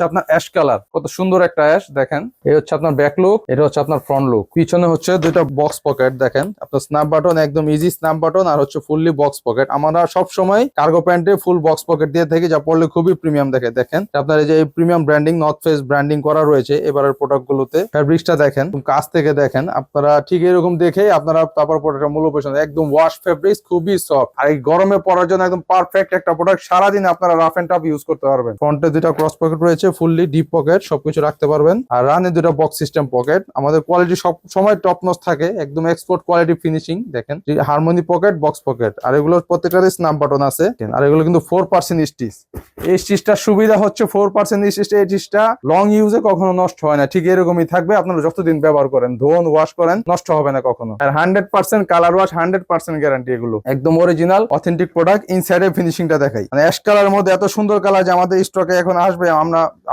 আপনার ash colour, কত সুন্দর একটা অ্যাশ। দেখেন এই হচ্ছে আপনার ব্যাক লুক, এটা হচ্ছে আপনার ফ্রন্ট লুক। পিছনে হচ্ছে দুইটা বক্স পকেট, দেখেন আপনার স্ন্যাপ বাটন, একদম ইজি স্ন্যাপ বাটন, আর হচ্ছে ফুললি বক্স পকেট। আমরা সব সময় কার্গো প্যান্টে ফুল বক্স পকেট দিয়ে থাকি, যা পড়লে খুবই প্রিমিয়াম দেখে। দেখেন আপনার এই যে premium branding, north face branding করা রয়েছে এবারের প্রোডাক্ট গুলোতে। ফ্যাব্রিক্সটা দেখেন কাছ থেকে, দেখেন আপনারা ঠিক এরকম দেখে আপনারা তারপর প্রোডাক্টের মূল্য পেয়েছেন। একদম ওয়াশ ফেব্রিক্স, খুবই সফট, আর এই গরমে পরার জন্য একদম পারফেক্ট একটা প্রোডাক্ট। সারাদিন আপনারা রাফ এন্ড টাফ ইউজ করতে পারবেন। ফ্রন্টে দুইটা ক্রস পকেট রয়েছে, ফুললি ডিপ পকেট, সবকিছু রাখতে পারবেন। আর রানে দুটো বক্স সিস্টেম পকেট। আমাদের কোয়ালিটি সব সময় টপ নচ থাকে, একদম এক্সপোর্ট কোয়ালিটি ফিনিশিং। দেখেন হারমোনি পকেট, বক্স পকেট, আর এগুলোর প্রত্যেকটারই স্ন্যাপ বাটন আছে। আর এগুলো কিন্তু 4% স্টিচ। এই স্টিচটার সুবিধা হচ্ছে 4% স্টিচ, এই স্টিচটা লং ইউজে কখনো নষ্ট হয় না, ঠিক এরকমই থাকবে। আপনারা যতদিন ব্যবহার করেন, ধোন, ওয়াশ করেন, নষ্ট হবে না কখনো। আর 100% কালার ওয়াশ, 100% গ্যারান্টি। এগুলো একদম অরিজিনাল অথেন্টিক প্রোডাক্ট। ইনসাইডের ফিনিশিংটা দেখাই, মানে অ্যাশ কালারের মধ্যে এত সুন্দর কালার যে আমাদের স্টকে এখন আসবে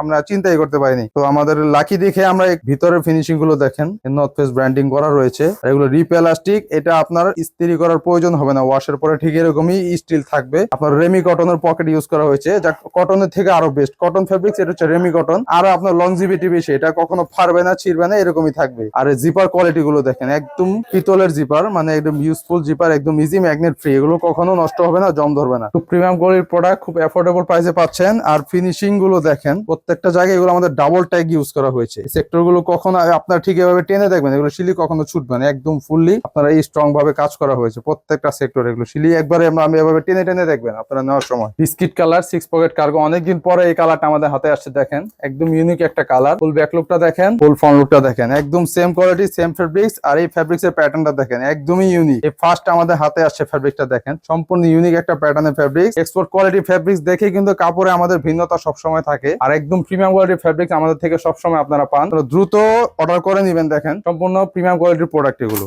আমরা চিন্তাই করতে পারিনি। তো আমাদের লাকি দেখে আমরা ভিতরের ফিনিশিং গুলো দেখেন, নর্থ ফেস ব্র্যান্ডিং করা রয়েছে। আর এগুলো রিপ এলাস্টিক, এটা আপনার ইস্ত্রি করার প্রয়োজন হবে না, ওয়াশের পরে ঠিক এরকমই স্টিল থাকবে। আপনার রেমি কটনের পকেট ইউজ করা হয়েছে, যা কটনের থেকে আরো বেস্ট। কটন ফেব্রিক্স, এটা হচ্ছে রেমি কটন, আর আপনার লংজিভিটি বেশি, এটা কখনো ফাড়বে না, ছিড়বে না, এরকমই থাকবে। আর জিপার কোয়ালিটি গুলো দেখেন, একদম পিতলের জিপার, মানে একদম ইউজফুল জিপার, একদম ইজি, ম্যাগনেট ফ্রি। এগুলো কখনো নষ্ট হবে না, জং ধরবে না। খুব প্রিমিয়াম কোয়ালিটির প্রোডাক্ট, খুব অ্যাফোর্ডেবল প্রাইসে পাচ্ছেন। আর ফিনিশিং গুলো দেখেন, প্রত্যেকটা জায়গায় এগুলো আমাদের ডাবল ট্যাগ ইউজ করা হয়েছে। সেক্টর গুলো কখনো আপনার ঠিক এভাবে টেনে দেখবেন, এগুলো শিলি কখনো ছুটবে না, একদম ফুললি আপনারা এই স্ট্রং ভাবে কাজ করা হয়েছে প্রত্যেকটা সেক্টর। এগুলো শিলি একবারে আমি এভাবে টেনে টেনে দেখবেন আপনারা নেওয়ার সময়। বিস্কিট কালার, 6 পকেট কার্গো, অনেকদিন পরে এই কালারটা আমাদের হাতে আসছে। দেখেন একদম ইউনিক একটা কালার। ফুল ব্যাক লুকটা দেখেন, ফুল ফ্রন্ট লুকটা দেখেন, একদম সেম কোয়ালিটি, সেম ফেব্রিক্স। আর এই ফেব্রিক্স এর প্যাটার্নটা দেখেন, একদমই ইউনিক। এই ফার্স্ট আমাদের হাতে আসছে ফেব্রিক্সটা, দেখেন সম্পূর্ণ ইউনিক একটা প্যাটার্নের ফেব্রিক্স। এক্সপোর্ট কোয়ালিটি ফেব্রিক্স দেখে কিন্তু কাপড়ে আমাদের ভিন্নতা সবসময় থাকে। আর একদম প্রিমিয়াম কোয়ালিটির ফেব্রিক্স আমাদের থেকে সবসময় আপনারা পান। তো দ্রুত অর্ডার করে নেবেন। দেখেন সম্পূর্ণ প্রিমিয়াম কোয়ালিটির প্রোডাক্ট এগুলো।